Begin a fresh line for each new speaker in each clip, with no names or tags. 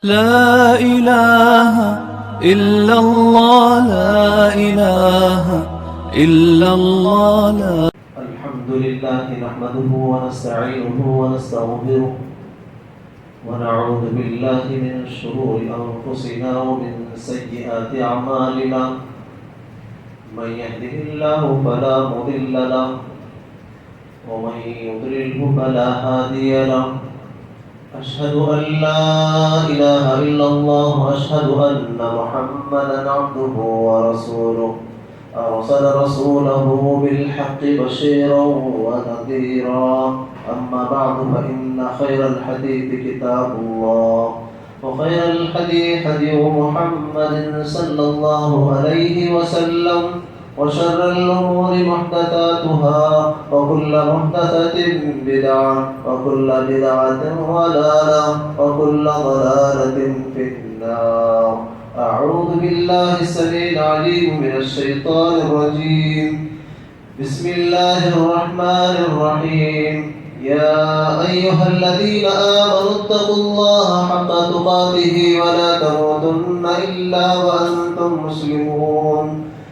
لا إله إلا الله لا إله إلا الله لا.
الحمد لله نحمده ونستعينه ونستغفره ونعوذ بالله من شرور أنفسنا ومن سيئات أعمالنا. من يهده الله فلا مضل له ومن يضلله فلا هادي له. أشهد أن لا إله إلا الله وأشهد أن محمدا عبده ورسوله. أرسل رسوله بالحق بشيرا ونذيرا. أما بعد فإن خير الحديث كتاب الله وخير الحديث هدي محمد صلى الله عليه وسلم وشر الأمور محدثاتها وكل محدثة بدعة وكل بدعة ضلالة وكل ضلالة في النار. أعوذ بالله السميع العليم من الشيطان الرجيم. بسم الله الرحمن الرحيم. يا أيها الذين آمنوا اتقوا الله حق تقاته ولا تموتن إلا وأنتم مسلمون.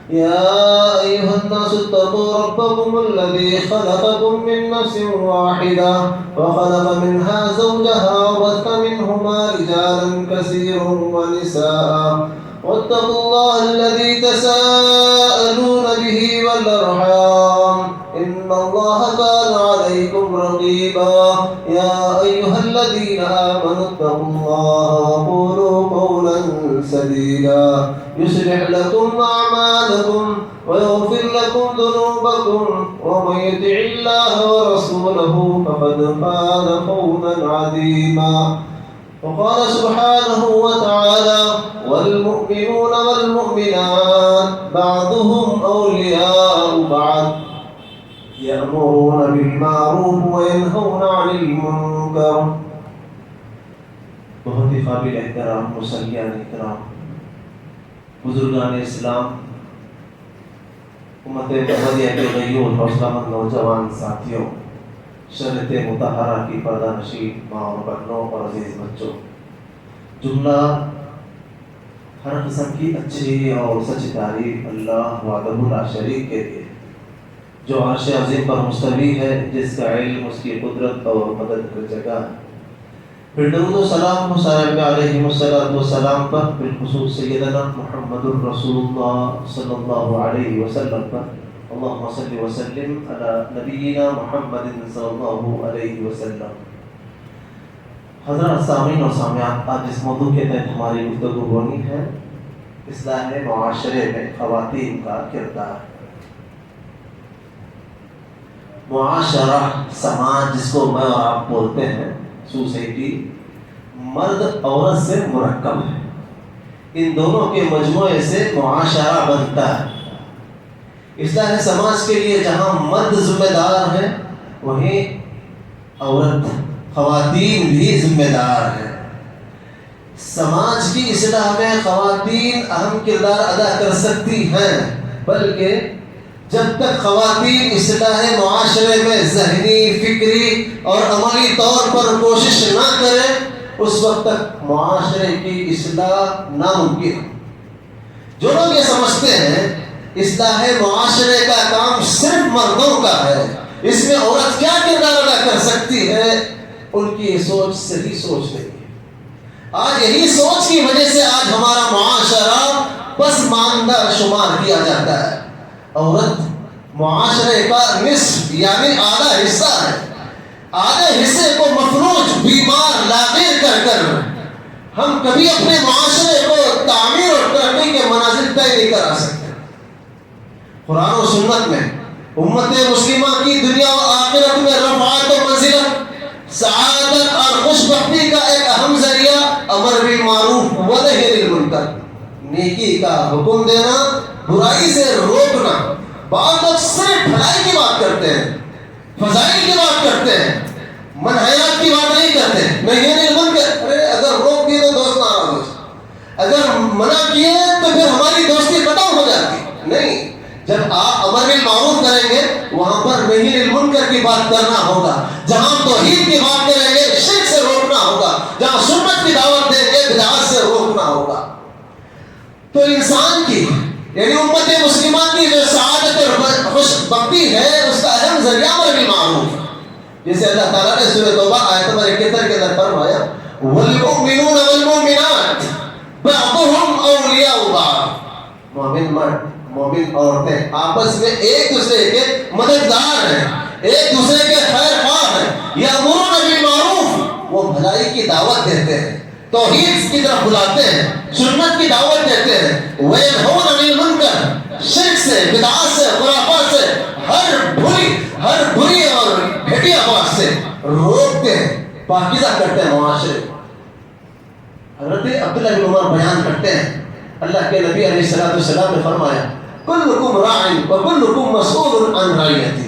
يا أيها الناس اتقوا ربكم الذي خلقكم من نفس واحدة وخلق منها زوجها وبث منهما رجالا كثيرا ونساء. واتقوا الله الذي تساءلون به والأرحام إن الله كان عليكم رقيبا. يا أيها الذين آمنوا اتقوا الله وقولوا قولا سديدا يصلح لكم أعمالكم ويغفر لكم ذنوبكم ومن يطع الله ورسوله فقد فاز فوزا عظيما. وقال سبحانه وتعالى والمؤمنون والمؤمنات بعضهم أولياء بعض يأمرون بالمعروف وينهون عن المنكر. بہت ہی قابل احترام مصلیان احترام بزرگان اسلام، امت محمدیہ کے غیور حوصلہ مند نوجوان ساتھیوں، شریعت مطہرہ کی پردہ نشین ماں اور بہنوں اور عزیز بچوں، جملہ ہر قسم کی اچھی اور سچی تعریف اللہ وحدہ لا شریک کے لیے، جو عرش عظیم پر مستوی ہے، جس کا علم اس کی قدرت اور مدد کی جگہ ہے. پھر درود و سلام حضرت علیہ السلام پر، بالخصوص سیدنا محمد الرسول اللہ صلی اللہ علیہ وسلم پر. اللہم صلی وسلم علی نبینا محمد صلی اللہ علیہ وسلم. حضرات سامعین اور سامعات، آج اس موضوع کے تحت ہماری گفتگو ہونی ہے اصلاح معاشرے میں خواتین کا کردار. معاشرہ، سماج جس کو میں اور آپ بولتے ہیں، سوسائٹی، مرد عورت سے مرکب ہے. ان دونوں کے مجموعے سے معاشرہ بنتا ہے. اصلاح سماج کے لیے جہاں مرد ذمہ دار ہیں، وہیں عورت، خواتین بھی ذمہ دار ہیں. سماج کی اصلاح میں خواتین اہم کردار ادا کر سکتی ہیں، بلکہ جب تک خواتین اصلاح معاشرے میں ذہنی، فکری اور عملی طور پر کوشش نہ کریں، اس وقت تک معاشرے کی اصلاح ناممکن. جو لوگ یہ سمجھتے ہیں اصلاح معاشرے کا کام صرف مردوں کا ہے، اس میں عورت کیا کردار ادا کر سکتی ہے، ان کی یہ سوچ صحیح سوچ نہیں ہے. آج یہی سوچ کی وجہ سے آج ہمارا معاشرہ پسماندہ شمار کیا جاتا ہے. عورت معاشرے کا نصف یعنی آدھا حصہ ہے. آدھے حصے کو مفلوج، بیمار، لاغر کر ہم کبھی اپنے معاشرے کو تعمیر اور ترقی کے منازل طے نہیں کرا سکتے. قرآن و سنت میں امت مسلمہ کی دنیا و آخرت میں رفعت و منزلت، سعادت اور خوشبختی کا ایک اہم ذریعہ امر بالمعروف و نہی عن المنکر، نیکی کا حکم دینا، برائی سے روکنا. بعض لوگ صرف بھلائی کی بات کرتے ہیں، فضائل کی بات کرتے ہیں، منہیات کی بات نہیں کرتے. نہی عن المنکر، ارے اگر روک دیے تو دوست ناراض ہو جائے، اگر منع کیے تو پھر ہماری دوستی ختم ہو جاتی. نہیں، جب آپ امر بالمعروف کریں گے وہاں پر نہی عن المنکر کی بات کرنا ہوگا. جہاں توحید کی بات کریں گے شرک سے روکنا ہوگا. جہاں سنت کی دعوت دیں گے ہوگا. تو انسان کی یعنی امت مسلمہ کی جو سعادت اور خوش بختی ہے اس کا اہم ذریعہ امر بالمعروف. جیسے اللہ تعالیٰ نے سورۃ توبہ آیت نمبر 71 کے اندر فرمایا والمؤمنون والمؤمنات بعضهم اولیاء بعض. مومن مرد مومن عورتیں آپس میں ایک دوسرے کے مددگار ہیں, ایک دوسرے کے خیر خواہ ہیں. یامرون بالمعروف, وہ بھلائی کی دعوت دیتے ہیں, توحید کی طرف بلاتے ہیں, سنت کی دعوت دیتے ہیں. وینہون عن المنکر, شرک سے, بدعات سے, خرافات سے, ہر بری اور گھٹیا بات سے روکتے ہیں, پاکیزہ کرتے ہیں معاشرے. حضرت عبداللہ بن عمر بیان کرتے ہیں اللہ کے نبی علیہ السلام نے فرمایا کلکم راع وکلکم مسئول عن رعیتہ.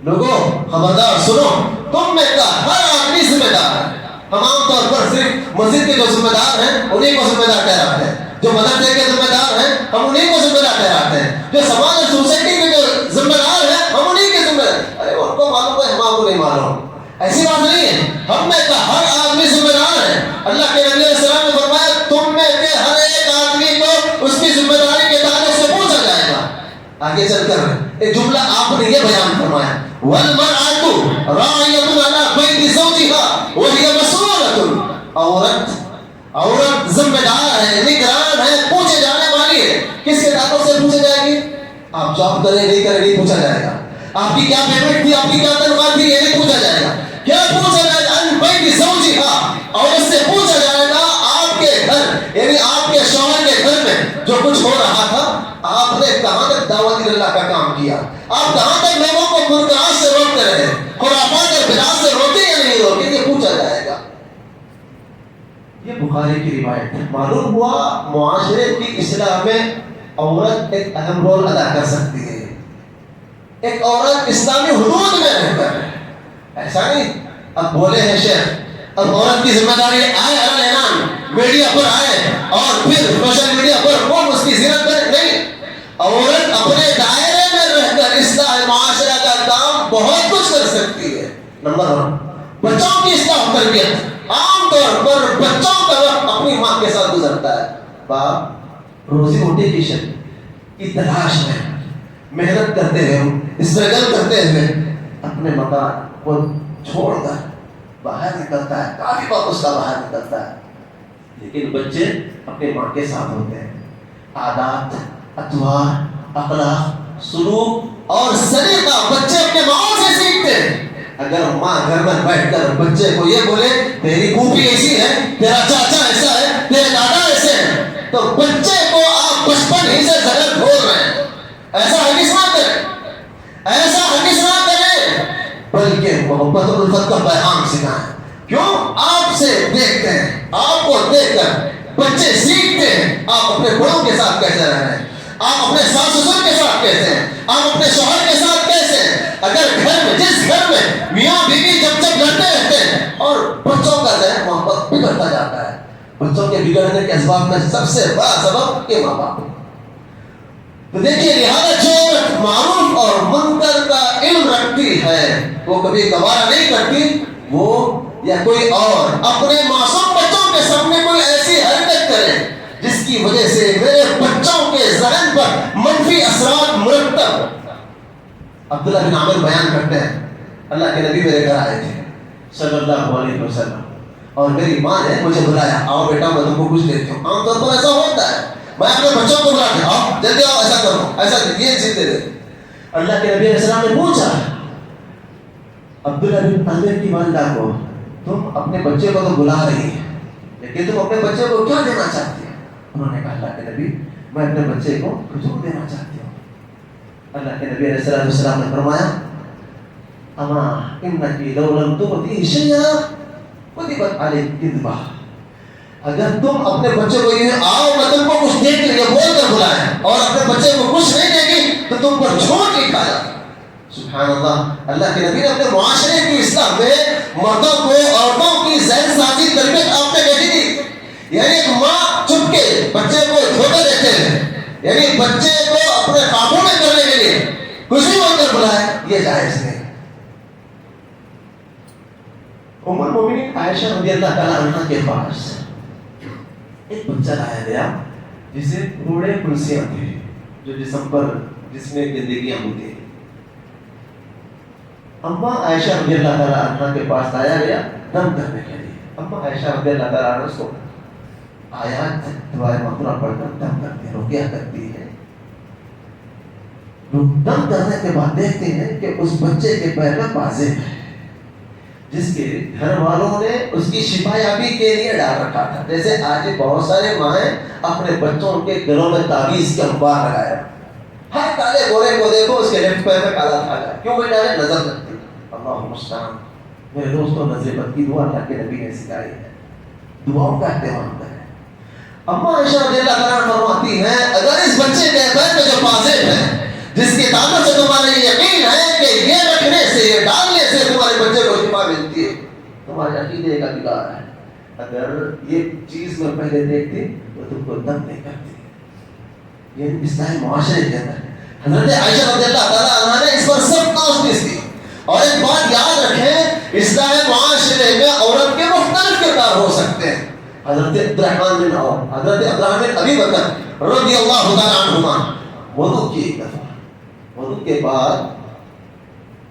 لوگوں خبردار سنو, تم میں کا ہر آدمی ذمہ دار ہے. ہم عام طور پر صرف مسجد کے جو ذمہ دار ہیں انہیں کو ذمہ دار ٹھہراتے ہیں, جو مدرسے کے ذمہ دار ہیں ہم انہیں کو ذمہ دار ٹھہراتے ہیں, جو سماج اور سوسائٹی کے جو ذمہ دار ہیں ہم انہیں کے ذمہ دار. ارے ان کو معلوم ہے, ہم کو نہیں معلوم. ایسی بات نہیں ہے, ہم میں کا ہر آدمی ذمہ دار ہے. اللہ کے نبی علیہ السلام نے فرمایا تم میں کے ہر ایک آدمی کو اس کی ذمہ داری کے تعلق سے پوچھا جائے گا. آگے چل کر ایک جملہ آپ نے یہ بیان فرمایا والمرأة راعية على بيت زوجها وهي مسؤولة. عورت ذمہ دار ہے, نگران ہے, پوچھے جانے والی ہے. کس کے تعلق سے پوچھا جائے گی؟ آپ جاب کریں نہیں کریں نہیں پوچھا جائے گا. آپ کی کیا پیمنٹ تھی, آپ کی کیا تنخواہ تھی, یہ نہیں پوچھا جائے گا. کیا پوچھا جائے گا؟ ان بیت زوجها, عورت سے پوچھا جائے گا آپ کے گھر یعنی آپ کے شوہر کے گھر میں جو کچھ ہو رہا تھا آپ نے کہاں تک دعوت اللہ کا کام کیا, آپ کہاں تک لوگوں کو منکرات سے روکتے رہے, خرافات اور بدعات سے روکے یا نہیں روکے, یہ پوچھا جائے گا. یہ بخاری کی روایت ہے. معلوم ہوا معاشرے کی اصلاح میں عورت ایک اہم رول ادا کر سکتی ہے. ایک عورت اسلامی حدود میں رہ کر, ایسا نہیں اب بولے ہیں شیخ اب عورت کی ذمہ داری آئے اعلان میڈیا پر آئے اور پھر سوشل میڈیا پر وہ اس کی زینت کرے. نہیں, عورت اپنے دائرے میں رہ کر اصلاح معاشرہ کا کام بہت کچھ کر سکتی ہے. نمبر 1 بچوں کی اصلاح و تربیت. عام طور پر بچوں کا وقت اپنی ماں کے ساتھ گزرتا ہے. باپ روزی روٹی کی تلاش میں محنت کرتے ہوئے, اسٹرگل کرتے ہوئے اپنے مکان کو چھوڑ کر باہر نکلتا ہے, کافی وقت اس کا باہر نکلتا ہے. لیکن بچے اپنے ماں کے ساتھ ہوتے ہیں. عادات, اطوار, اخلاق, سلوک اور سلیقہ بچے اپنے ماں سے سیکھتے ہیں. اگر ماں گھر میں بیٹھ کر بچے کو یہ بولے تیری پھوپھی ایسی ہے, تیرا چاچا ایسا ہے, تیرے دادا ایسے ہیں, تو بچے کو آپ بچپن ہی سے زہر گھول رہے ہیں. ایسا ہرگز نہ کریں, ایسا ہرگز نہ کریں, بلکہ محبت اور الفت کا پیغام سکھائیں. کیوں؟ آپ سے دیکھتے ہیں, آپ کو دیکھ کر بچے سیکھتے ہیں آپ اپنے بڑوں کے ساتھ کیسے رہ رہے ہیں, آپ اپنے ساس سسر کے ساتھ کیسے ہیں, آپ اپنے شوہر کے ساتھ کیسے ہیں. اگر گھر میں جس گھر میں میاں بیوی جب لڑتے رہتے ہیں اور بچوں کا ذہن محبت بگڑتا جاتا ہے, بچوں کے بگڑنے کے اسباب میں سب سے بڑا سبب یہ ماں باپ. تو دیکھیے لہٰذا جو معروف اور منکر کا علم رکھتی ہے وہ کبھی گوارا نہیں کرتی وہ یا کوئی اور اپنے معصوم بچوں کے سامنے کوئی ایسی حرکت کرے جس کی وجہ سے میرے بچوں کے ذہن پر منفی اثرات مرتب. عبداللہ بن عامر بیان کرتے ہیں اللہ کے نبی میرے گھر آئے تھے صلی اللہ علیہ وسلم اور میری ماں نے مجھے بلایا, آؤ بیٹا میں تم کو کچھ دیتی ہوں. عام طور پر ایسا ہوتا ہے, میں اپنے بچوں کو بلاتا ہوں, آؤ جلدی آؤ, ایسا کرو, ایسا یہ چیز دے دے. اللہ کے نبی علیہ السلام نے پوچھا عبداللہ بن عامر کی والدہ کو تم اپنے بچے کو تو بلا رہی ہے لیکن تم اپنے بچے کو کیا دینا چاہتی ہو؟ انہوں نے کہا اللہ کے نبی میں اپنے بچے کو کھجور دینا چاہتی ہوں. اللہ کے نبی علیہ السلام نے فرمایا اما انکی لو لم تؤتی شیئا کتبت علیک کذبہ. اگر تم اپنے بچے کو یہ آؤ میں تم کو کچھ دے کے یہ بول کر بلائیں اور اپنے بچے کو کچھ نہیں دے گی تو تم پر جھوٹ لکھایا. سبحان اللہ. اللہ کے نبی نے اپنے معاشرے کی اصلاح میں مردوں کو عورتوں کی ذہن سازی تربیت آپ نے کہی تھی. یعنی ایک ماں چپ کے بچے کو دھوکہ دیتے ہیں, یعنی بچے کو اپنے قابو میں کرنے کے لیے کچھ بھی بول کر بلائے, یہ جائز نہیں. ام المؤمنین عائشہ رضی اللہ تعالی عنہا کے پاس ایک بچہ لایا گیا جسے پھوڑے پھنسیاں تھے جو جسم پر جس میں گندگیاں ہوتی ہیں. اماں عائشہ رضی اللہ تعالیٰ عنہ کے پاس لایا گیا دم کرنے کے لیے. اماں عائشہ رضی اللہ تعالیٰ عنہ اس کو آیات دعائے مغفرہ پڑھ کر دم کرتے ہیں، رقیہ کرتی ہے. دم کرنے کے بعد دیکھتے ہیں کہ اس بچے کے پیر میں بازے ہے جس کے گھر والوں نے اس کی شفا یابی کے لیے ڈال رکھا تھا. جیسے آج بہت سارے مائیں اپنے بچوں کے گلوں میں تعویذ کے انبار لگایا، ہر کالے گورے کو دیکھو اس کے لیفٹ پیر میں کالا دھاگا. کیوں بھائی ڈالے؟ نظر لگتی. اللہ مستعان. میرے دوستوں، نظر بد کی دعا اللہ کے نبی نے سکھائی ہے، دعاؤں کا اہتمام کریں. اماں عائشہ رضی اللہ تعالیٰ فرماتی ہیں اگر اس بچے کے پیر میں جو بازے ہیں جس کی طاقت سے تمہارے یقین ہے کہ یہ رکھنے سے، یہ ڈالنے سے تمہارے بچے کو شفا ملتی ہے، تمہارے عقیدے کا بگاڑ ہے. اگر یہ چیز میں پہلے دیکھتی تو تم کو دم نہیں کرتی. یہ اصلاح معاشرے کے اندر حضرت عائشہ رضی اللہ تعالیٰ عنہ نے اس پر سب نوش دی. اور ایک بات یاد رکھیں، اصلاح معاشرے میں عورت کے مختلف کردار ہو سکتے ہیں. حضرت عبدالرحمن بن عوف، حضرت عبدالرحمن بن ابی بکر رضی اللہ تعالیٰ عنہما وضو کی ایک دفعہ، وضو کے بعد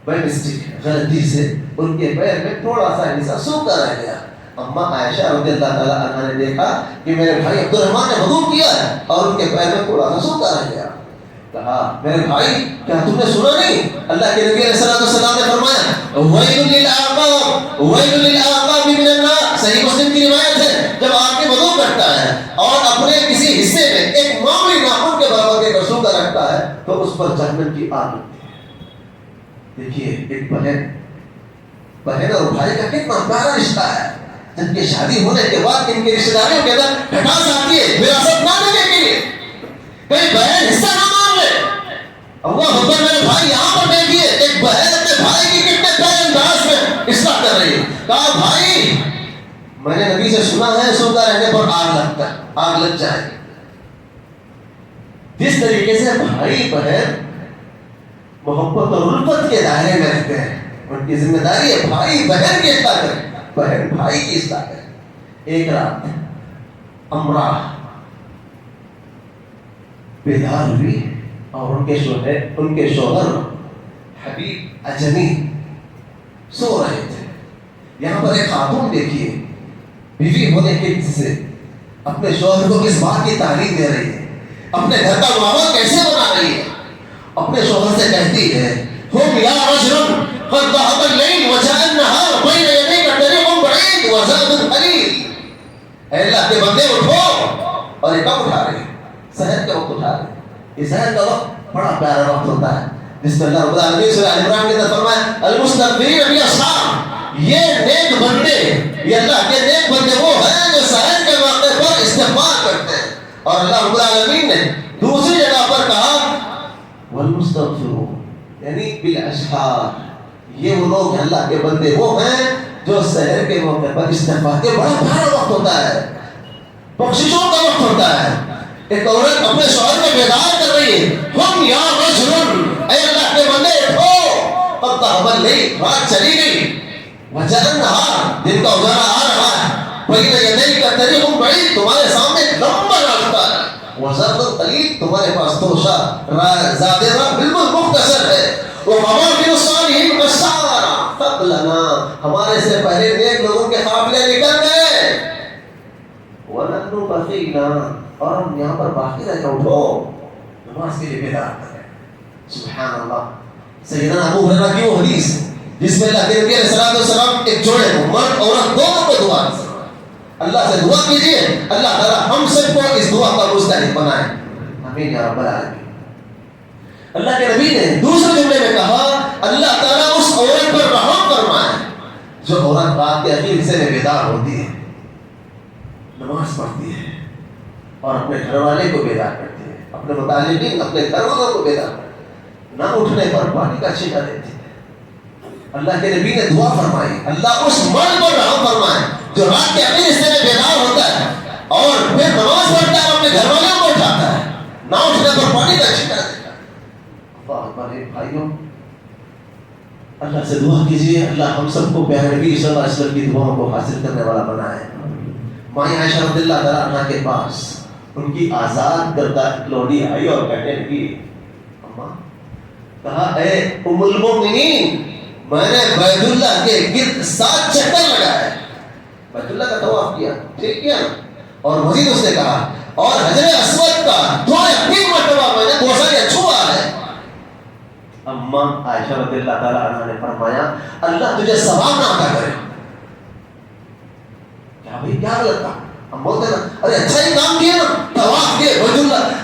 بائی مسٹیک غلطی سے ان کے پیر میں تھوڑا سا حصہ سوکھا رہ گیا. اماں عائشہ رضی اللہ تعالیٰ عنہ نے دیکھا کہ میرے بھائی عبدالرحمن نے وضو کیا ہے اور ان کے پیر میں تھوڑا سا سوکھا رہ گیا. کہا میرے بھائی کیا تم نے سنا نہیں؟ اللہ کے نبی علیہ السلام نے فرمایا ویل للعقاب ویل للعقاب من النار. صحیح مسلم کی روایت ہے، جب آپ کے وضو کرتا ہے اور اپنے کسی حصے میں ایک معمولی ناخن کے برابر کے سوکھا رکھتا ہے تو اس پر جہنم کی آگ لگتی ہے. دیکھیے ایک بہن اور بھائی کا کتنا پیارا رشتہ ہے. جن کی شادی ہونے کے بعد ان کے رشتہ داریوں کے اندر کھٹاس آتی ہے وراثت نہ دینے کے لیے. کئی بہن حصہ نہ مان لے. اللہ اکبر. میرے بھائی یہاں پر دیکھیے ایک بہن اپنے بھائی کی کتنے پیارے انداز میں اصلاح کر رہی ہے. کہا بھائی میں نے نبی سے سنا ہے سوکھا رہنے پر آگ لگ جائے. جس طریقے سے بھائی بہن محبت اور الفت کے دائرے میں رہتے ہیں، ان کی ذمہ داری ہے بھائی بہن کی اصلاح کریں، بہن بھائی کی اصلاح کریں. ایک رات امرا بیدار ہوئی اور ان کے شوہر حبیب اجمی سو رہے تھے. یہاں پر ایک خاتون دیکھیے بیوی ہونے کے سے اپنے شوہر کو کس بات کی تعلیم دے رہی ہے، اپنے گھر کا ماحول کیسے بنا رہی ہے. اپنے شوہر سے کہتی ہے ہم یا رجل قد ذهب الليل وجاء النهار بين يديك طريق بعيد وزاد قليل. اے اللہ کے بندے اٹھو. اور یہ کب اٹھا رہے ہیں؟ سحر کے وقت اٹھا رہے ہیں. یہ سحر کا وقت بڑا پیارا وقت ہوتا ہے جس میں اللہ رب العالمین سورہ ال عمران کے اندر فرمایا المستغفرین بالاسحار. یہ نیک بندے، یہ اللہ کے نیک بندے وہ ہیں جو سحر کے موقع پر استغفار کرتے ہیں. اور اللہ رب العالمین نے دوسری جگہ پر کہا والمستغفرون یعنی بالاسحار. یہ وہ لوگ ہیں اللہ کے بندے وہ ہیں جو سحر کے موقع پر استغفار کے بڑا پیارا وقت ہوتا ہے، بخششوں کا وقت ہوتا ہے. ایک عورت اپنے شوہر کو بیدار کر رہی ہے ہم یا رجل اے اللہ کے بندے اٹھو. قد ذهب الليل رات چلی گئی وجاء النهار دن کا اجالا آ رہا ہے. بین یدیک طریق بعید تمہارے سامنے ایک لمبا راستہ ہے. وزاد قلیل تمہارے پاس توشا زیادہ راہ بالکل مختصر ہے. وقوافل الصالحین قصارا قبلنا ہمارے سے پہلے نیک لوگوں کے قافلے نکل گئے. ونحن بقینا اور ہم یہاں پر باقی رہ جاؤ. اٹھو نماز کے لیے بیدار کریں. سبحان اللہ. سیدنا ابو ہریرہ کی وہ حدیث جس میں اللہ کے نبی علیہ السلام ایک جوڑے کو مرد عورت دونوں کو دعا کی. اللہ سے دعا کیجیے اللہ تعالیٰ ہم سب کو اس دعا کا مستحق بنائے. آمین یا رب العالمین. اللہ کے نبی نے دوسرے جملے میں کہا اللہ تعالیٰ اس عورت پر رحم فرمائے جو عورت رات کے آخری حصے میں بیدار ہوتی ہے، نماز پڑھتی ہے اور اپنے گھر والے کو بیدار کرتی ہے، اپنے متعلقین اپنے گھر والوں کو بیدار کرتی ہے، نہ اٹھنے پر پانی کا چھینٹا دیتی ہے. اللہ کے نبی نے دعا فرمائی اللہ اس مرد پر رحم فرمائے جو رات کے آخری حصے میں بیدار ہوتا ہے اور پھر نماز پڑھتا ہے اور اپنے گھر والوں کو اٹھاتا ہے، نہ اٹھنے پر پانی کا چھینٹا دیتا ہے. ہمارے بھائیوں اللہ سے دعا کیجیے اللہ ہم سب کو پیارے نبی صلی اللہ علیہ وسلم کی دعاؤں کو حاصل کرنے والا بنائے. مائی عائشہ رضی اللہ تعالیٰ عنہ کے پاس ان کی آزاد کردہ لوڈی آئی اور کہنے لگی اماں، کہا اے ام المؤمنین، میں نے بیت اللہ کے گرد 7 چکر لگائے، بیت اللہ کا طواف کیا، ٹھیک کیا نا، اور مزید اس نے کہا اور حجر اسود کا 3 مرتبہ میں نے بوسہ یا چھوا ہے۔ اماں عائشہ رضی اللہ تعالیٰ عنہ نے فرمایا اللہ تجھے ثواب نہ عطا کرے۔ کیا بھائی کیا غلط تھا؟ ہم بولتے ہیں نا ارے اچھا ہی کام کیا نا، طواف کیے،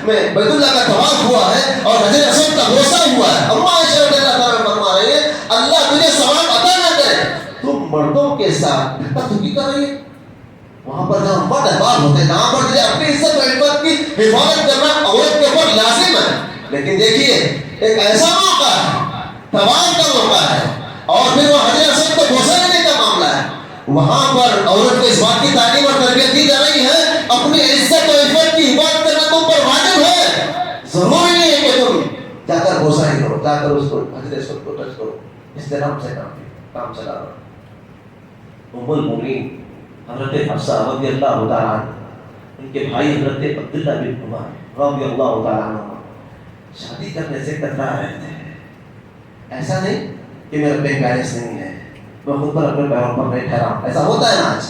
بیت اللہ کا طواف ہوا ہے اور حجر اسود کا بوسہ ہوا ہے۔ اماں عائشہ رضی اللہ تعالیٰ فرما رہے ہیں اللہ تجھے ثواب عطا نہ کرے، تم مردوں کے ساتھ دھکا کر رہی ہے۔ وہاں پر جہاں مرد احباب ہوتے ہیں، جہاں پر تجھے اپنی عزت و عفت کی حفاظت کرنا عورت کے اوپر لازم ہے، لیکن دیکھیے ایک ایسا موقع ہے، طواف کا موقع ہے اور پھر وہ حجر اسود کو بوسہ دینے کا معاملہ ہے، وہاں پر عورت کو اس بات کی تعلیم اور تربیت دی جا رہی ہے اپنی عزت و عفت کی حفاظت کرنا تم پر واجب ہے۔ ضروری نہیں ہے کہ تم جا کر بوسہ ہی کرو، جا کر اس کو حجر اسود کو ٹچ کرو، احترام سے کام چلا رہا۔ ام المؤمنین حضرت حفصہ رضی اللہ تعالیٰ عنہ، ان کے بھائی حضرت عبداللہ بن عمر رضی اللہ تعالیٰ عنہ شادی کرنے سے کترا رہے تھے۔ ایسا نہیں کہ میرا بینک بیلنس نہیں ہے، میں خود پر اپنے پیروں پر نہیں ٹھہرا، ایسا ہوتا ہے نا آج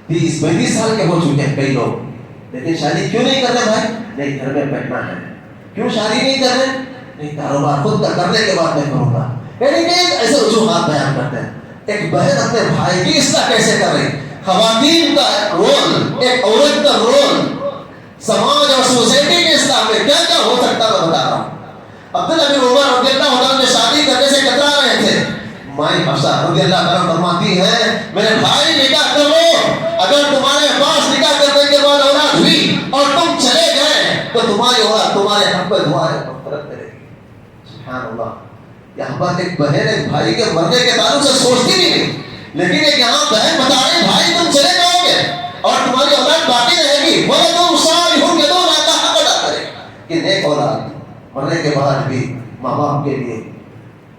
30-35 سال کے ہو چکے ہیں کئی لوگ، لیکن شادی کیوں نہیں کرتے بھائی؟ نہیں گھر میں بیٹھنا ہے۔ کیوں شادی نہیں کر رہے؟ نہیں کاروبار خود کا کرنے کے بعد میں کروں گا، یعنی کہ ایسے وجوہات بیان کرتے ہیں۔ ایک بہن اپنے بھائی کی اصلاح کیسے کر رہی؟ خواتین کا رول، ایک عورت کا رول سماج اور سوسائٹی کے اصلاح میں کیا کیا ہو سکتا ہے میں بتا رہا ہوں۔ عبداللہ بن عمر رضی اللہ عنہ جو شادی کرنے سے کترا رہے تھے، مائی حفصہ رضی اللہ عنہ فرماتی ہیں میرے بھائی نکاح کر لو، اگر تمہارے پاس نکاح کرنے کے بعد اولاد ہوئی اور تم چلے گئے تو تمہاری اولاد تمہارے حق پہ دعا ہے مغفرت کرے گی۔ سبحان اللہ، یہاں پر ایک بہن ایک بھائی کے مرنے کے تعلق سے سوچتی نہیں، لیکن ایک یہاں بہن بتا رہے بھائی تم چلے جاؤ گے اور تمہاری اولاد باقی رہے گی، وہ تم صالحون کے دو اللہ کا حق ادا کرے کہ نیک اولاد مرنے کے بعد بھی ماں باپ کے لیے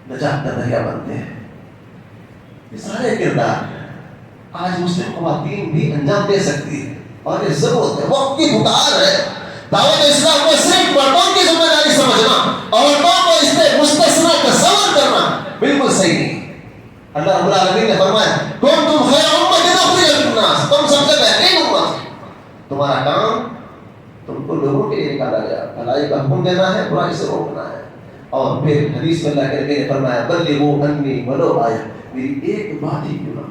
نجات کا ذریعہ بنتے ہیں۔ یہ سارے کردار آج مسلم خواتین بھی انجام دے سکتی ہے اور یہ ضرورت ہے، وقت کی پکار ہے۔ دعوت اسلام کو صرف مردوں کی ذمہ داری سمجھنا، عورتوں کو اس سے مستثنا تصور کرنا بالکل صحیح نہیں۔ اللہ رب العالمین نے فرمایا کنتم خیر امۃ اخرجت للناس، تم سب سے بہترین امت، تمہارا کام تم کو لوگوں کے لیے نکالا گیا، بھلائی کا حکم دینا ہے، برائی سے روکنا ہے۔ اور پھر حدیث میں اللہ کے نبی نے فرمایا بلغوا عنی ولو آیہ، میری ایک بات ہی کیوں نہ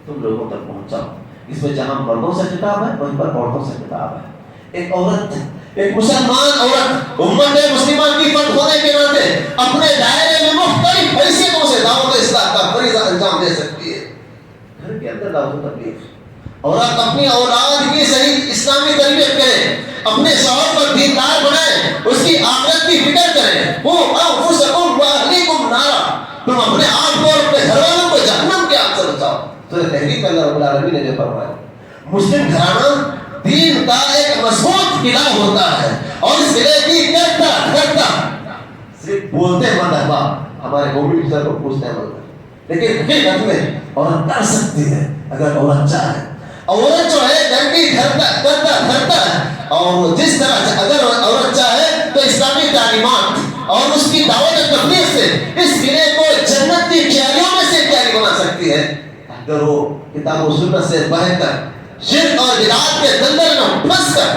تم لوگوں تک پہنچاؤ۔ اس میں جہاں مردوں سے خطاب ہے وہیں پر عورتوں سے خطاب ہے۔ ایک عورت، ایک مسلمان عورت امت مسلمہ کی فرد ہونے کے ناطے اپنے دائرے میں مختلف حیثیتوں سے دعوت اصلاح کا فریضہ انجام دے سکتی ہے۔ گھر کے اندر دعوت و تبلیغ، عورت اپنی اولاد کی صحیح اسلامی تربیت کرے، اپنے شوہر کو دیندار بنائے، اس کی آخرت کی فکر کرے۔ انفسکم واہلیکم نارا، تم اپنے آپ کو اور اپنے گھر والوں کو جہنم کے آگ سے بچاؤ۔ سورہ تحریم میں اللہ رب العالمین نے جو فرمایا، مسلم گھرانہ دین کا ایک مضبوط قلعہ ہوتا ہے اور اس قلعے کی کرتا صرف بولتے مرد احباب ہمارے قومی افسر کو پوچھتے ہیں مرد، لیکن حقیقت میں عورت کر سکتی ہے اگر عورت چاہے۔ عورت جو ہے گھر کی کرتا ہے، اور جس طرح اگر عورت چاہے تو اسلامی تعلیمات اور اس کی دعوت و تبلیغ سے اس قلعے کو جنت کی کیاریوں میں سے کیاری بنا سکتی ہے۔ اگر وہ کتاب و سنت سے بہہ کر شرک اور بدعات کے دلدل میں پھنس کر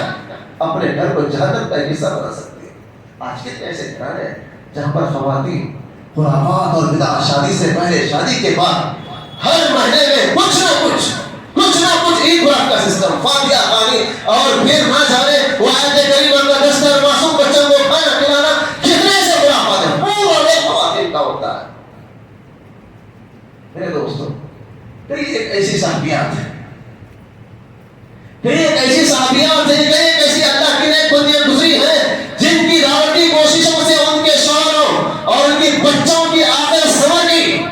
اپنے گھر کو جہنم کا حصہ بنا سکتی ہے۔ آج کتنے ایسے گھرانے ہیں جہاں پر خواتین خرافات اور بدعات، شادی سے پہلے شادی کے بعد ہر مہینے میں کچھ نہ کچھ عید برات کا سسٹم، فاتحہ خوانی، اور پھر نہ جانے وہ آیت کریمہ کا دستر، معصوم بچوں کو کھانا کھلانا، کتنے سے خرافات ہیں، پورا ایک خواتین کا ہوتا ہے۔ میرے دوستوں، کئی ایک ایسی صحابیات ہیں، کئی ایک ایسی اللہ کی نیک بندیاں گزری ہیں جن کی دعوتی کوششوں سے ان کے شوہروں اور ان کی بچوں کی آخر سمجھ گئی۔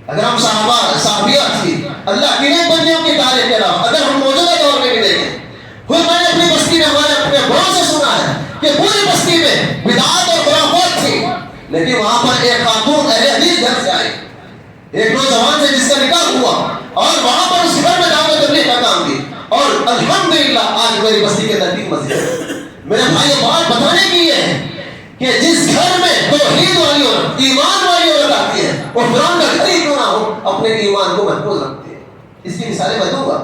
اگر ہم صحابیات کی اللہ کی نیک بندیوں کی تاریخ کے علاوہ اگر ہم موجودہ دور میں بھی دیکھیں، خود میں نے اپنی بستی میں ہمارے اپنے بڑوں سے سنا ہے کہ پوری بستی میں بدعات اور خرافات تھی، لیکن وہاں پر ایک خاتون اہل حدیث گھر سے آئی، ایک نوجوان سے جس کا نکاح ہوا اور وہاں پر اس گھر میں دعوت تبلیغ کا کام کی۔ اور الحمدللہ آج میری بستی کے 3 مسجد ہے. میرے بھائی یہ بات بتانے کی ہے کہ جس گھر میں توحید والی عورت ایمان والی عورت آتی ہے وہ فرعون کا گھر ہی کیوں نہ ہو اپنے ایمان کو محفوظ رکھتی ہے. اس کی مثالیں میں دوں گا.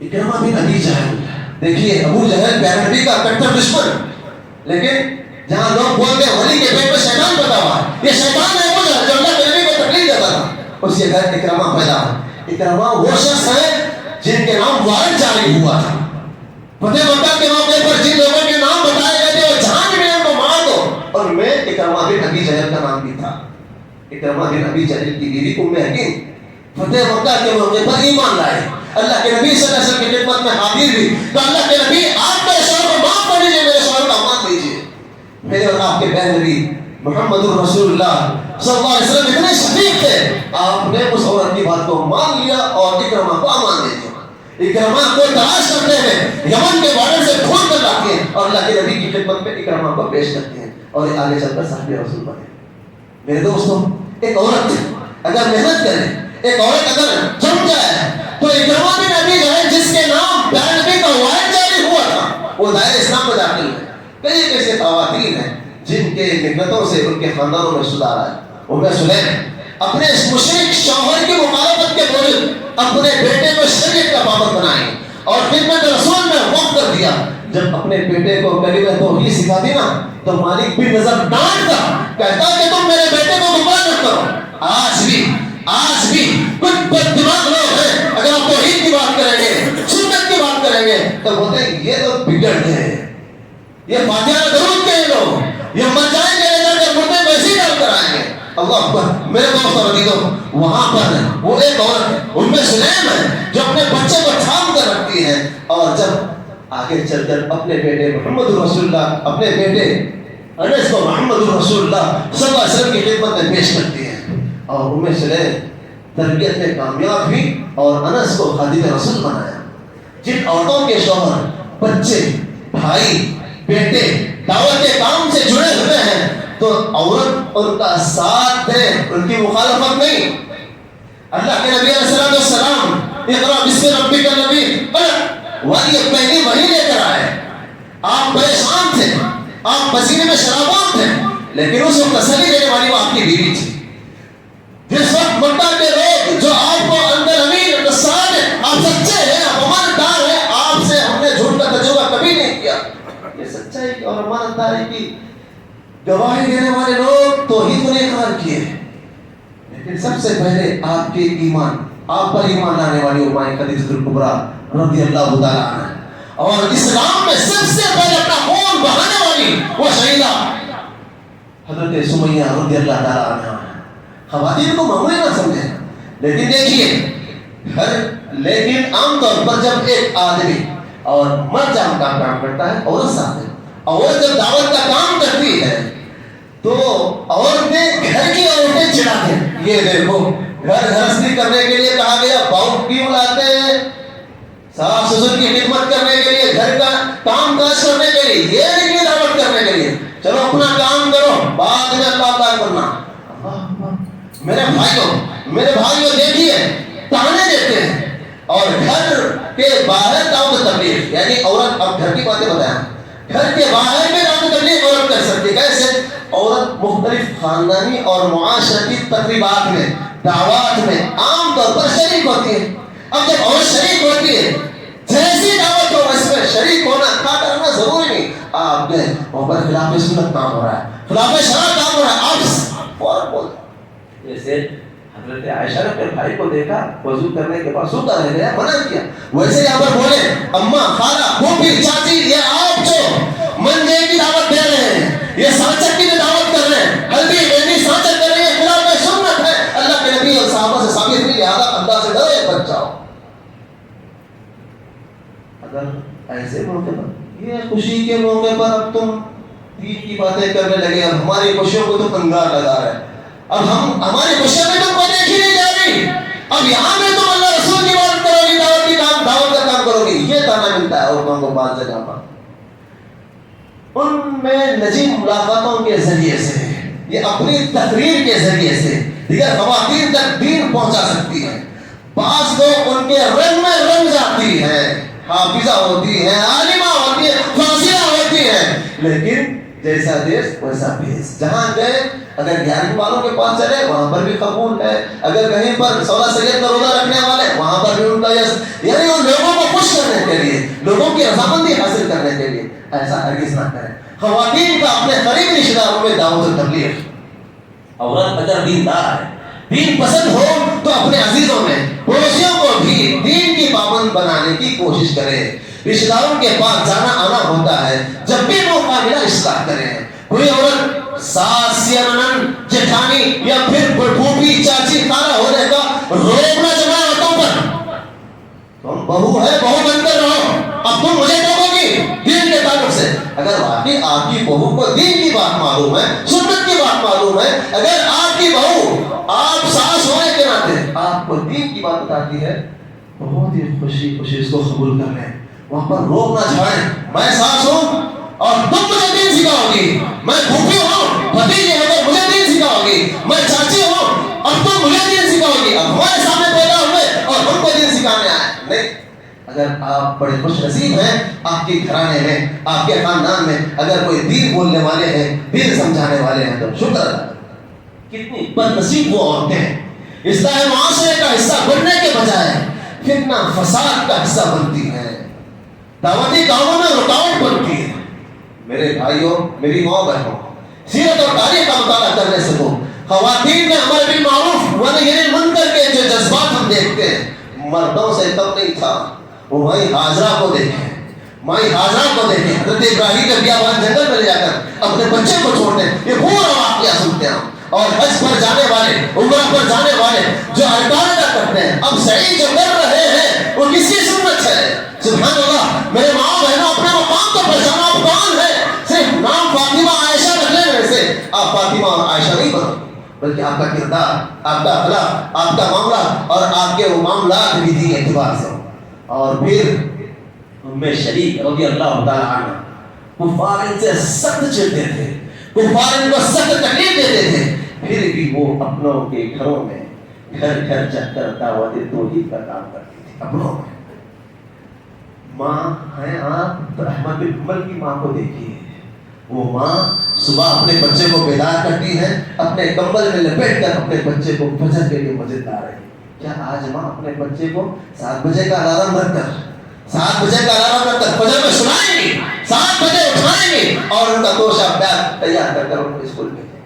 اکرمہ بن ابی جہل, دیکھیے ابو جہل پیارے نبی کا کٹر دشمن, لیکن جہاں لوگ بولتے ہیں ولی کے پیٹ میں شیطان پتا ہوا ہے, یہ شیطان ہے ابو جہل جو اللہ کے نبی کو تکلیف دیتا تھا, اس کے گھر اکرمہ پیدا ہوا. اکرمہ وہ شخص ہے جن کے نام وارث جاری ہوا تھا. فتح مکہ کے موقع پر جن لوگوں کے نام بتائے گئے تھے وہ جہاں بھی ان کو مار دو, اور میں اکرمہ بن ابی جہل کا نام بھی تھا. اکرمہ بن ابی جہل کی بیوی ام حکیم فتح مکہ کے موقع پر ایمان لائے, اللہ کے نبی صلی اللہ علیہ وسلم کی خدمت میں حاضر ہوئی. تو اللہ کے نبی آپ میرے شوہر کو معاف کر دیجیے, میرے شوہر کا مان دیجیے. میرے اور آپ کے پیارے نبی محمد رسول اللہ صلی اللہ علیہ وسلم اتنے شفیق تھے, آپ نے اس عورت کی بات کو مان لیا اور اکرمہ کو امان دے دیا. اکرمہ کو تلاش کرتے ہیں, یمن کے بارڈر سے ڈھونڈ کر لاتے ہیں اور اللہ کے نبی کی خدمت میں اکرمہ کو پیش کرتے ہیں, اور یہ آگے چل کر صاحب رسول بنے. میرے دوستوں, ایک عورت اگر محنت کرے, ایک عورت اگر جم جائے, تو اکرمہ بن ابی جہل جس کے نام پیارے نبی کا وارث جاری ہوا تھا وہ دائرہ اسلام میں داخل ہے. کئی ایسے خواتین ہیں جن کے محنتوں سے ان کے خاندانوں میں سدھار آیا. ام سلیم اپنے مشرک شوہر کی مخالفت کے باوجود اپنے بیٹے کو شریعت کا پابند بنائی اور خدمت رسول میں وقف کر دیا. جب اپنے بیٹے کو کلمہ توحید سکھاتی نا تو مالک بن نظر ڈانٹتا, کہتا کہ تم میرے بیٹے کو گمراہ نہ کرو. آج بھی کچھ بد دماغ لوگ ہیں, اگر آپ توحید کی بات کریں گے, سنت کی بات کریں گے, تو بولتے ہیں یہ تو بگڑ گئے, یہ فاتحہ درود کے لوگ, یہ مر جائیں گے لے کر مردے میں ایسے ڈال کر آئیں گے. اللہ اکبر. میرے دوست اور عزیزوں, وہاں پر وہ ایک عورت ام سلیم ہے جو اپنے بچے کو تھام کر رکھتی ہے, اور جب آگے چل کر اپنے بیٹے محمد رسول اللہ, اپنے بیٹے انس کو محمد رسول اللہ صلی اللہ علیہ وسلم کی خدمت میں پیش کرتی ہے, اور ام سلیم تربیت میں کامیاب ہوئی اور انس کو خادم رسول بنایا. جن عورتوں کے شوہر, بچے, بھائی, بیٹے دعوت کے کام سے جڑے ہوئے ہیں تو عورت ان کا ساتھ دے, ان کی مخالفت نہیں. اللہ کے نبی علیہ السلام اقرا بسم ربک الذی خلق والی پہلی وحی لے کر آئے. آپ پریشان تھے, آپ پسینے میں شرابان تھے, لیکن اس وقت تسلی دینے والی وہ آپ کی بیوی تھی. جس وقت مکہ کے لوگ جو آپ کو اندر امین نصاب ہے, آپ سچے ہیں, آپ امانتدار ہیں, آپ سے ہم نے جھوٹ کا تجربہ کبھی نہیں کیا. یہ سچائی اور امانتداری کی گواہی دینے والے لوگ توحید کو اقرار کیے, لیکن سب سے پہلے آپ کے ایمان, آپ پر ایمان لانے والی امائے خدیجہ الکبریٰ رضی اللہ تعالیٰ عنہ, اور اسلام میں سب سے پہلے اپنا خون بہانے والی وہ شہیدہ حضرت سمیہ رضی اللہ تعالیٰ عنہ. خواتین کو معمولی نہ سمجھیں, لیکن دیکھیے لیکن عام طور پر جب ایک آدمی اور مرد جب کام کرتا ہے, عورت ساتھ ہے, عورت جب دعوت کا کام کرتی ہے تو عورتیں گھر کی عورتیں چڑھاتے ہیں. یہ دیکھو گھر گھرستی کرنے کے لیے کہا گیا, باؤ کیوں لاتے ہیں, ساس سسر کی خدمت کرنے کے لیے, گھر کا کام کاج کرنے کے لیے, یہ نہیں دعوت کرنے کے لیے. چلو اپنا کام کرو, بعد میں اللہ تعالیٰ کرنا. میرے بھائیوں دیکھیے تانے دیتے ہیں, اور گھر کے باہر دعوت تبلیغ, یعنی عورت, اب گھر کی باتیں بتائیں, گھر کے باہر میں دعوت تبلیغ عورت کر سکتی. کیسے؟ عورت مختلف خاندانی اور معاشرتی تقریبات میں, دعوات میں عام طور پر شریک ہوتی ہے. اب جب عورت شریک ہوتی ہے, جیسی دعوت ہو اس میں شریک ہونا, کھا کرنا ضروری نہیں. آپ نے وہاں پر خلاف سنت کام ہو رہا ہے, خلاف شرع کام ہو رہا ہے, آپ فوراً بول. جیسے حضرت عائشہ نے اپنے بھائی کو دیکھا وضو کرنے کے بعد سوتا رہ گیا, منع کیا, ویسے یہاں پر بولے اماں, خالہ, پھوپھی, چاچی, یہ آپ جو منجے کی دعوت دے رہے ہیں, یہ سانچک کی دعوت کر رہے ہیں, ہلدی مہندی سانچک کر رہے ہیں, خلاف سنت ہے. اللہ کے نبی اور صحابہ سے ثابت نہیں, لہذا اللہ سے ڈرو, بچاؤ. اگر ایسے موقع پر, یہ خوشی کے موقع پر اب تم دین کی باتیں کرنے لگے, اب ہماری خوشیوں کو تم انگار لگا رہے, اب ہم ہماری خوشیوں میں تم کو دیکھی نہیں جا رہی, اب یہاں میں تم اللہ رسول کی بات کرو گی, دعوت کی کام, دعوت کا کام کرو گی. یہ تانا ملتا ہے عورتوں کو بعض جگہ پر. ان میں نجیب ملاقاتوں کے ذریعے سے, یہ اپنی تقریر کے ذریعے سے دیگر خواتین تک دین پہنچا سکتی ہے. بعض لوگ ان کے رنگ میں رنگ جاتی ہیں، حافظہ ہوتی ہیں، عالمہ ہوتی ہے، فاضلہ ہوتی ہے، لیکن جیسا دیش ویسا بھیس. جہاں گئے اگر 11 والوں کے پاس چلے وہاں پر بھی قبول ہے، اگر کہیں پر 16 سید کا روزہ رکھنے والے وہاں پر بھی ان کا یس، یعنی ان لوگوں کو خوش کرنے کے لیے، لوگوں کی رضامندی حاصل کرنے کے لیے ایسا ہرگز نہ کریں. خواتین کا اپنے قریبی رشتہ داروں میں دعوت و تبلیغ. عورت اگر دیندار ہے، دین پسند ہو تو اپنے عزیزوں میں پڑوسیوں کو بھی دین کی پابند بنانے کی کوشش کرے. رشتہ داروں کے پاس جانا آنا ہوتا ہے، جب بھی موقع ملا اصلاح کریں. کوئی عورت ساس یا نند جٹھانی یا پھر پھوپھی چاچی خالہ ہونے کا روکنا چاہے عورتوں پر، تم بہو ہے، بہو بن کر رہو، اب تم مجھے کہو گی دین کے تعلق سے. اگر واقعی آپ کی بہو کو دین کی بات معلوم ہے، سنت کی بات معلوم ہے، اگر آپ کی بہو آپ ساس ہونے کے ناطے آپ کو دین کی بات بتاتی ہے، بہت ہی خوشی خوشی اس کو قبول کر لیں. وہاں پر روک نہ چھاڑیں. میں ساس ہوں اور تم مجھے دین سکھاؤ گی، میں پھوپھی ہوں بھتیجی ہو کر مجھے دین سکھاؤ گی، میں چاچی ہوں اور تم مجھے دین سکھاؤ گی. اب ہمارے سامنے پیدا ہوئے اور ہم کو دین سکھانے آئے. نہیں، اگر آپ بڑے خوش نصیب ہیں، آپ کے گھرانے میں، آپ کے خاندان میں اگر کوئی دین بولنے والے ہیں، دین سمجھانے والے ہیں، تو شکر ادا. کتنی بد نصیب وہ عورتیں ہیں، اصلاح معاشرے کا حصہ بننے کے بجائے فتنہ فساد کا حصہ بنتی ہیں، دعوتی کاموں میں رکاوٹ بنتی ہے. میرے بھائیوں، میری ماں بہنوں، سیرت اور تاریخ کا مطالعہ کرنے سے وہ خواتین میں امر بالمعروف ونہی عن المنکر کے جو جذبات ہم دیکھتے ہیں مردوں سے کم نہیں تھا. وہ مائی ہاجرہ کو دیکھیں، مائی ہاجرہ کو دیکھیں، حضرت ابراہیم کے بیابان جنگل میں لے جا کر اپنے بچے کو چھوڑتے ہیں. یہ پورا واقعہ سنتے ہیں. اور حج پر جانے والے، عمرہ پر جانے والے جو ارکان ادا کرتے ہیں، اب سعی جو کر رہے ہیں وہ کس کی سنت ہے؟ سبحان اللہ. میرے ماں بہنوں، اپنے مقام کو پہچانا. آپ کون ہے؟ صرف نام فاطمہ عائشہ رکھ لینے سے آپ فاطمہ اور عائشہ نہیں بنو، بلکہ آپ کا کردار، آپ کا اخلاق، آپ کا معاملہ اور آپ کے وہ معاملات بھی دین اعتبار سے ہو. اور پھر ام شریک رضی اللہ تعالی عنہ، کفار ان سے سخت چڑھتے تھے، کفار ان کو سخت تکلیف دیتے تھے، پھر بھی وہ اپنوں کے گھروں میں گھر گھر جا کر دعوت توحید کا کام کرتی تھی. اپنوں میں ماں ہیں آپ، احمد بن حنبل کی ماں کو دیکھیے. وہ ماں صبح اپنے بچے کو بیدار کرتی ہے، اپنے کمبل میں لپیٹ کر اپنے بچے کو فجر کے لیے مسجد لا رہی. کیا آج ماں اپنے بچے کو 7 بجے کا الارم رکھ کر 7 بجے کا الارم رکھ کر فجر میں سنائیں گی، 7 بجے اٹھائیں گی اور ان کا توشہ بیگ تیار کر کر ان کو اسکول بھیجیں؟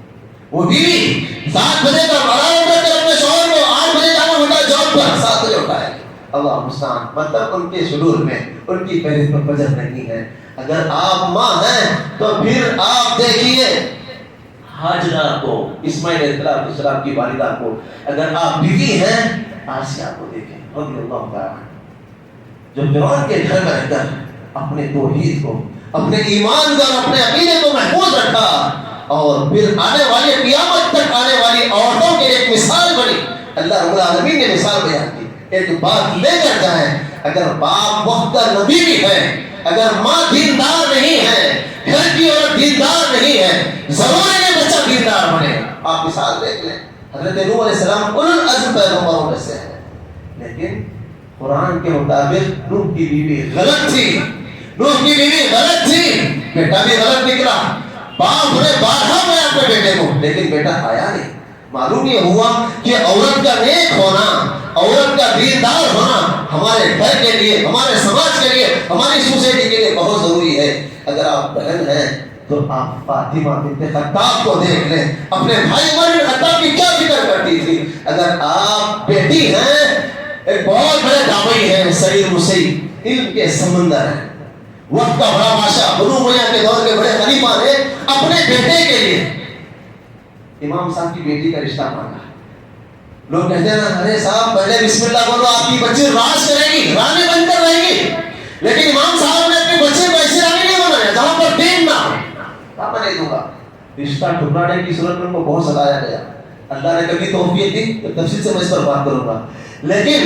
وہ بیوی 7 بجے کا الارم رکھ کر اپنے شوہر کو 8 بجے جانا ہوتا ہے جاب پر، 7 بجے اٹھائے گی. اللہ مستعان. مطلب ان کے شیڈول میں ان کی فہرست پر فجر نہیں ہے. اگر آپ ماں ہیں تو پھر آپ دیکھیے ہاجرہ کو، اسماعیل علیہ السلام کی والدہ کو. اگر آپ بیوی ہیں، آسیہ کو دیکھیں رضی اللہ تعالیٰ، جو فرعون کے گھر میں رہ کر اپنے توحید کو، اپنے ایمان کو اور اپنے عقیدے کو محفوظ رکھا اور پھر آنے والی قیامت تک آنے والی عورتوں کے ایک مثال بنی. اللہ رب العالمین نے مثال بیان کی. ایک بات لے کر جائیں، اگر باپ وقت کا نبی بھی ہے، اگر ماں دیندار نہیں ہے، گھر کی عورت دیندار نہیں ہے، ضروری ہے بچہ دیندار بنے. آپ مثال دیکھ لیں، حضرت نوح علیہ السلام اولو العزم پیغمبروں میں سے ہے، لیکن قرآن کے مطابق نوح کی بیوی غلط تھی، نوح کی بیوی غلط تھی، بیٹا بھی غلط نکلا. باپ نے بارہا میں اپنے بیٹے کو، لیکن بیٹا آیا نہیں. معلوم یہ ہوا کہ عورت کا نیک ہونا، عورت کا دیندار ہونا ہمارے گھر کے لیے، ہمارے سماج کے لیے، ہماری سوسائٹی کے لیے بہت ضروری ہے. اگر آپ بہن ہیں تو آپ فاطمہ بنت خطاب کو دیکھ لیں، اپنے بھائی عمر بن خطاب کی کیا فکر کرتی تھی. اگر آپ بیٹی ہیں، ایک بہت بڑے دامئی ہیں سعید مسیب، علم کے سمندر ہیں، وقت کا بڑا بادشاہ، بنو امیہ کے دور کے بڑے خلیفہ نے اپنے بیٹے کے لیے امام صاحب کی بیٹی کا رشتہ مانگا. لوگ کہتے ہیں نا، ارے صاحب پہلے بسم اللہ بولو، آپ کی بچی راج کرے گی، رانی بن کر رہے گی. لیکن امام صاحب نے اپنے بچے کو ایسی رانی نہیں بنایا جہاں پر دین نہ ہو. میں نہیں دوں گا. رشتہ ٹھکرانے کی صورت میں ان کو بہت ستایا گیا. اللہ نے کبھی توفیق دی تو تفصیل سے میں اس پر بات کروں گا. لیکن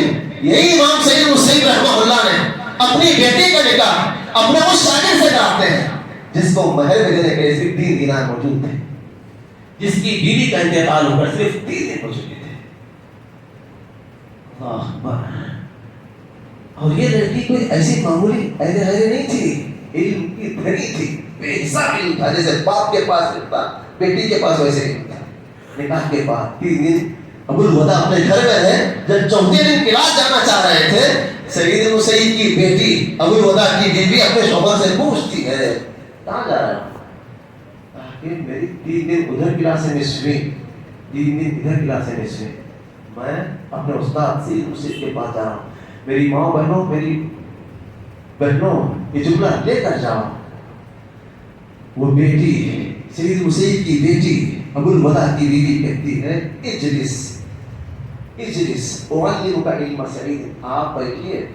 یہی امام سعید مسیب رحمہ اللہ نے اپنی بیٹی کا نکاح اپنے اس شاگرد سے کراتے ہیں جس کو مہر میں دینے کے لیے صرف 3 دینار موجود تھے، جس کی بیوی کا انتقال ہو کر صرف 3 دن ہو چکے تھے. اللہ اکبر. اور یہ لڑکی کوئی ایسی معمولی اہل نہیں تھی, علم کی دھنی تھی, بے حساب علم تھا. جیسے باپ کے پاس علم تھا, بیٹی کے پاس ویسے علم تھا. نکاح کے بعد 3 دن ابو الوداع اپنے گھر میں ہے. جب 4تھے دن کلاس جانا چاہ رہے تھے, سعید مسیب کی بیٹی ابو الوداع کی بیوی اپنے شوہر سے پوچھتی ہے کہاں جا رہا ہے؟ کہ میری 3 دن ادھر کلاس سے مس ہوئی, 3 دن ادھر کلاس سے مس ہوئی. میں اپنے استاد سعید مسیب کے پاس جا رہا ہوں. میری ماں بہنوں, میری بہنوں یہ جملہ لے کر جاؤ. وہ بیٹی سعید مسیب کی بیٹی ابو الوداع کی بیوی کہتی ہے اجلس اجلس اعلمک علم سعید. آپ بیٹھیے,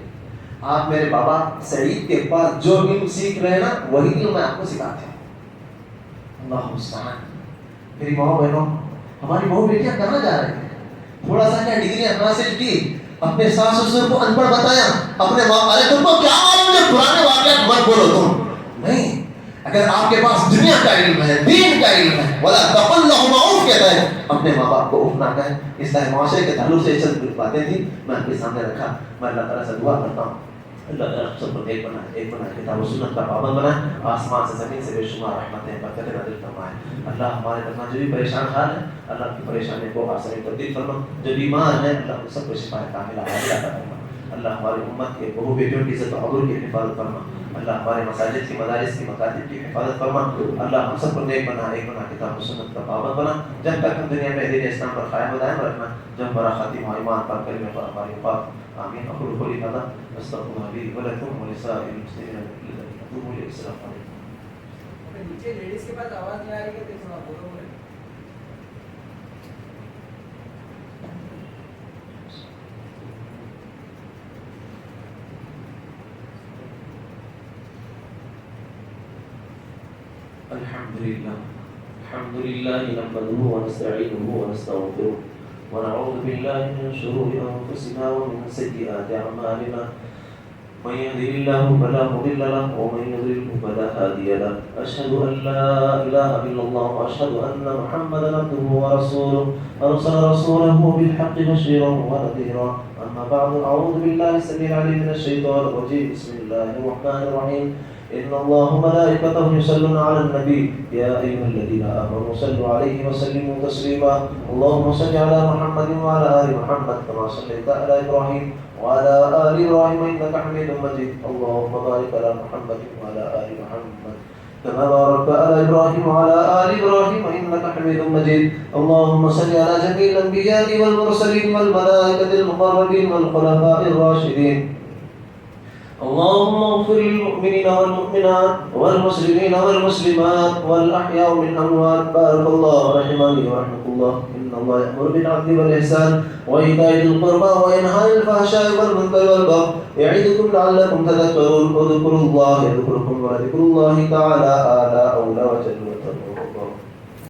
آپ میرے بابا سعید کے پاس جو علم سیکھ رہے ہیں نا وہی علم میں آپ کو سکھاتے ہیں. اللہ مستعان. میری ماں بہنوں, ہماری بہو بیٹیاں کہاں جا رہے ہیں؟ تھوڑا سا کیا ڈگریاں حاصل کی, اپنے ساس سسر کو ان پڑھ بتایا, اپنے ارے تم کو کیا معلوم ہے پرانے واقعات مت بولو تم. نہیں, اگر آپ کے پاس دنیا کا علم ہے, دین کا علم ہے, ولا تقل لهما اف کہتا ہے, اپنے ماں باپ کو اف نہ کہیں. اس طرح معاشرے کے تعلق سے چند باتیں تھیں میں آپ کے سامنے رکھا. میں اللہ تعالیٰ سے دعا کرتا ہوں اللہ تعالیٰ سب کو ایک بنائے کتاب و سنت کا پابند بنائے, آسمان سے زمین سے بے شمار رحمتیں برکتیں نازل فرمائے. اللہ ہمارے درمیان جو بھی پریشان حال ہے اللہ کی پریشانی کو آسانی تبدیل فرما. جو بیمار ہیں اللہ سب کو شفا کاملہ عاجلہ عطا فرما. اللہ ہماری امت کے بہو بیٹیوں کی عزت و عبور کی حفاظت فرما. اللہ ہمارے مساجد کی مدارس کی مکاتب کی حفاظت فرما. اللہ ہم سب کو نیک بنا, ایک بنا, کتاب و سنت کا پابند بنا. جب تک ہم دنیا میں دین اسلام پر قائم و دائم رکھنا, جب ہمارا خاتمہ ایمان پر کلمہ پر ہماری وفات. آمین. اقول قولی هذا استغفر الله لي ولكم ولسائر المسلمين الذين تابوا الى السلام عليكم.
نیچے لیڈیز کے پاس آواز نہیں آ رہی ہے, تھوڑا بولو بولے.
الحمد لله نحمده ونستعينه ونستغفره ونعوذ بالله من شرور انفسنا ومن سيئات اعمالنا. من يهده الله فلا مضل له ومن يضلل فلا هادي له. اشهد ان لا اله الا الله واشهد ان محمدا عبده ورسوله ارسل رسوله بالحق بشيرا ونذيرا. اما بعد, اعوذ بالله السميع العليم من الشيطان الرجيم. بسم الله الرحمن الرحيم. إن الله وملائكته يصلون على النبي يا أيها الذين آمنوا صلوا عليه وسلموا تسليما. اللهم صل على محمد وعلى آل محمد كما صليت على إبراهيم وعلى آل إبراهيم إنك حميد مجيد. اللهم بارك على محمد وعلى آل محمد كما باركت على إبراهيم وعلى آل إبراهيم إنك حميد مجيد. اللهم صل على جميع الأنبياء والمرسلين والملائكة المقربين والخلفاء الراشدين. اللهم اغفر للمؤمنين والمؤمنات والمسلمين والمسلمات والأحياء من الأموات. بارك الله رحمني ورحمة الله. إن الله يأمر بالعدل والإحسان وإيتاء ذي القربى وينهى عن الفحشاء والمنكر والبغي يعظكم لعلكم تذكرون. اذكروا الله يذكركم ولذكر الله تعالى آلاء وجل وتقوى.